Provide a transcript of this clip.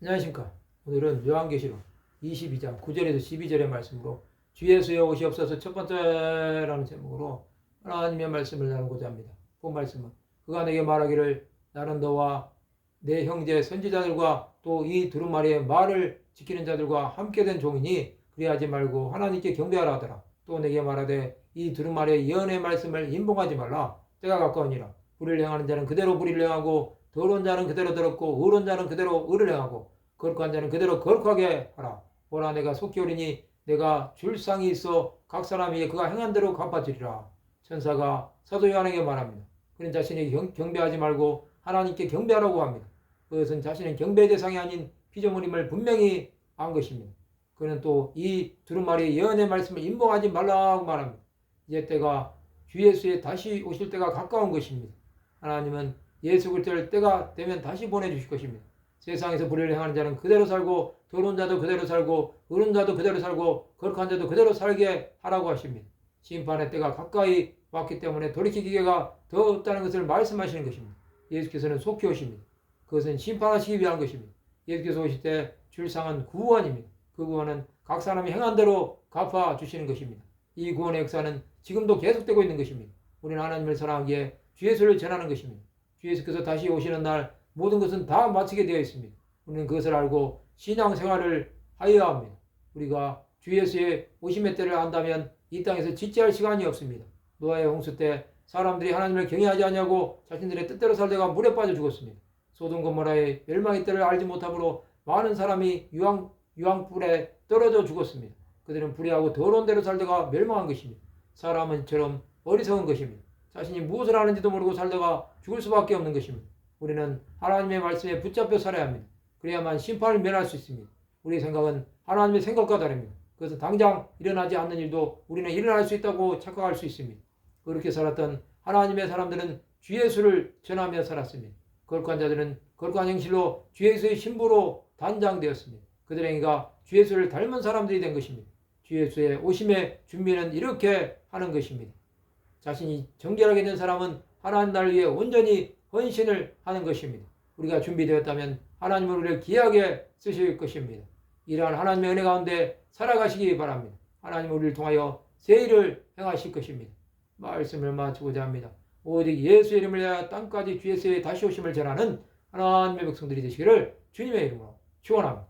안녕하십니까. 오늘은 요한계시록 22장 9절에서 12절의 말씀으로 주 예수의 오시옵소서 첫 번째라는 제목으로 하나님의 말씀을 나누고자 합니다. 본 말씀은 그가 내게 말하기를 나는 너와 내 형제 선지자들과 또 이 두루마리의 말을 지키는 자들과 함께 된 종이니 그리하지 말고 하나님께 경배하라 하더라. 또 내게 말하되 이 두루마리의 예언의 말씀을 인봉하지 말라. 때가 가까우니라. 불의를 행하는 자는 그대로 불의를 행하고 더러운 자는 그대로 더럽고 의로운 자는 그대로 의를 행하고 거룩한 자는 그대로 거룩하게 하라. 보라 내가 속히 오리니 내가 줄 상이 있어 각 사람이 그가 행한 대로 갚아주리라. 천사가 사도 요한에게 말합니다. 그는 자신이 경배하지 말고 하나님께 경배하라고 합니다. 그것은 자신은 경배의 대상이 아닌 피조물임을 분명히 안 것입니다. 그는 또 이 두루마리 예언의 말씀을 인봉하지 말라고 말합니다. 이제 때가 주 예수의 다시 오실 때가 가까운 것입니다. 하나님은 예수 그리스도를 때가 되면 다시 보내주실 것입니다. 세상에서 불의를 행하는 자는 그대로 살고 더러운 자도 그대로 살고 의로운 자도 그대로 살고 거룩한 자도 그대로 살게 하라고 하십니다. 심판의 때가 가까이 왔기 때문에 돌이킬 기회가 더 없다는 것을 말씀하시는 것입니다. 예수께서는 속히 오십니다. 그것은 심판하시기 위한 것입니다. 예수께서 오실 때 줄상은 구원입니다. 그 구원은 각 사람이 행한 대로 갚아주시는 것입니다. 이 구원의 역사는 지금도 계속되고 있는 것입니다. 우리는 하나님을 사랑하기에 주 예수를 전하는 것입니다. 주 예수께서 다시 오시는 날 모든 것은 다 마치게 되어 있습니다. 우리는 그것을 알고 신앙생활을 하여야 합니다. 우리가 주 예수의 오심의 때를 안다면 이 땅에서 지체할 시간이 없습니다. 노아의 홍수 때 사람들이 하나님을 경외하지 않냐고 자신들의 뜻대로 살다가 물에 빠져 죽었습니다. 소돔 고모라의 멸망의 때를 알지 못함으로 많은 사람이 유황불에 떨어져 죽었습니다. 그들은 불의하고 더러운 대로 살다가 멸망한 것입니다. 사람은 이처럼 어리석은 것입니다. 자신이 무엇을 하는지도 모르고 살다가 죽을 수밖에 없는 것입니다. 우리는 하나님의 말씀에 붙잡혀 살아야 합니다. 그래야만 심판을 면할 수 있습니다. 우리의 생각은 하나님의 생각과 다릅니다. 그것은 당장 일어나지 않는 일도 우리는 일어날 수 있다고 착각할 수 있습니다. 그렇게 살았던 하나님의 사람들은 주 예수를 전하며 살았습니다. 거룩한 자들은 거룩한 행실로 주 예수의 신부로 단장되었습니다. 그들의 행위가 주 예수를 닮은 사람들이 된 것입니다. 주 예수의 오심의 준비는 이렇게 하는 것입니다. 자신이 정결하게 된 사람은 하나님 나라를 위해 온전히 헌신을 하는 것입니다. 우리가 준비되었다면 하나님은 우리를 귀하게 쓰실 것입니다. 이러한 하나님의 은혜 가운데 살아가시기 바랍니다. 하나님은 우리를 통하여 새 일을 행하실 것입니다. 말씀을 마치고자 합니다. 오직 예수의 이름을 위하여 땅까지 주 예수의 다시 오심을 전하는 하나님의 백성들이 되시기를 주님의 이름으로 축원합니다.